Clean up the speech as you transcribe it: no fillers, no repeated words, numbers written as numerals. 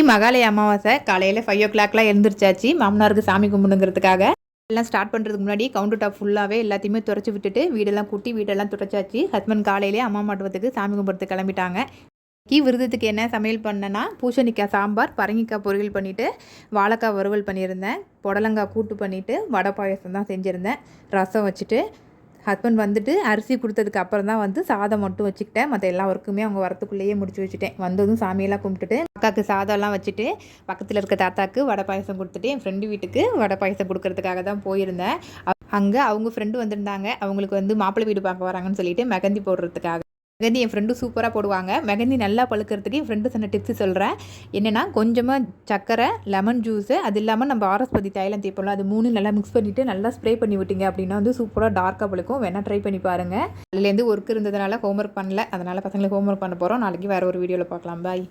மகாலய அமாவாசை காலையில் 5 o'clockலாம் எழுந்திரிச்சாச்சு மாமனாருக்கு சாமி கும்பிடுங்கிறதுக்காக. எல்லாம் ஸ்டார்ட் பண்ணுறதுக்கு முன்னாடி கவுண்டர் டாப் ஃபுல்லாகவே எல்லாத்தையுமே துடைச்சி விட்டுட்டு வீடெல்லாம் கூட்டி வீடெல்லாம் துடைச்சாச்சு. ஹஸ்பண்ட் காலையிலே அம்மா மாட்டுவதுக்கு சாமி கும்பிட்றதுக்கு கிளம்பிட்டாங்க. விரதத்துக்கு என்ன சமையல் பண்ணேன்னா பூசணிக்காய் சாம்பார், பரங்கிக்காய் பொரியல் பண்ணிவிட்டு வாழைக்காய் வறுவல் பண்ணியிருந்தேன், புடலங்காய் கூட்டு பண்ணிவிட்டு வடை பாயசம் தான் செஞ்சுருந்தேன். ரசம் வச்சுட்டு ஹஸ்பண்ட் வந்துட்டு அரிசி கொடுத்ததுக்கு அப்புறம் தான் வந்து சாதம் மட்டும் வச்சுக்கிட்டேன். மற்ற எல்லா ஒர்க்குமே அவங்க வரத்துக்குள்ளேயே முடிச்சு வச்சுட்டேன். வந்ததும் சாமியெல்லாம் கும்பிட்டுட்டு அக்காவுக்கு சாதம்லாம் வச்சுட்டு பக்கத்தில் இருக்க தாத்தாக்கு வடை பாயசம் கொடுத்துட்டு என் ஃப்ரெண்டு வீட்டுக்கு வடை பாயசம் கொடுக்கறதுக்காக தான் போயிருந்தேன். அங்கே அவங்க ஃப்ரெண்டு வந்திருந்தாங்க. அவங்களுக்கு வந்து மாப்பிள்ளை வீடு பார்க்க வராங்கன்னு சொல்லிட்டு மெகந்தி போடுறதுக்காக. மெகந்தி என் ஃப்ரெண்டு சூப்பராக போடுவாங்க. மெகந்தி நல்லா பழுக்கிறதுக்கு என் ஃப்ரெண்டு சொன்ன டிப்ஸ் சொல்கிறேன். என்னென்னா கொஞ்சமாக சர்க்கரை, லெமன் ஜூஸு, அது இல்லாமல் நம்ம ஆரஸ்பதி தைலம் தேய்ப்போம்ல, அது 3 நல்லா மிக்ஸ் பண்ணிவிட்டு நல்லா ஸ்ப்ரே பண்ணி விட்டிங்க அப்படின்னா வந்து சூப்பராக டார்க்காக பழுக்கும். வேணால் ட்ரை பண்ணி பாருங்கள். அதுலேருந்து ஒர்க் இருந்ததுனால ஹோம்ஒர்க் பண்ணல, அதனால் பசங்களுக்கு ஹோம்ஒர்க் பண்ண போகிறோம். நாளைக்கு வேறு ஒரு வீடியோவில் பார்க்கலாம். பாய்.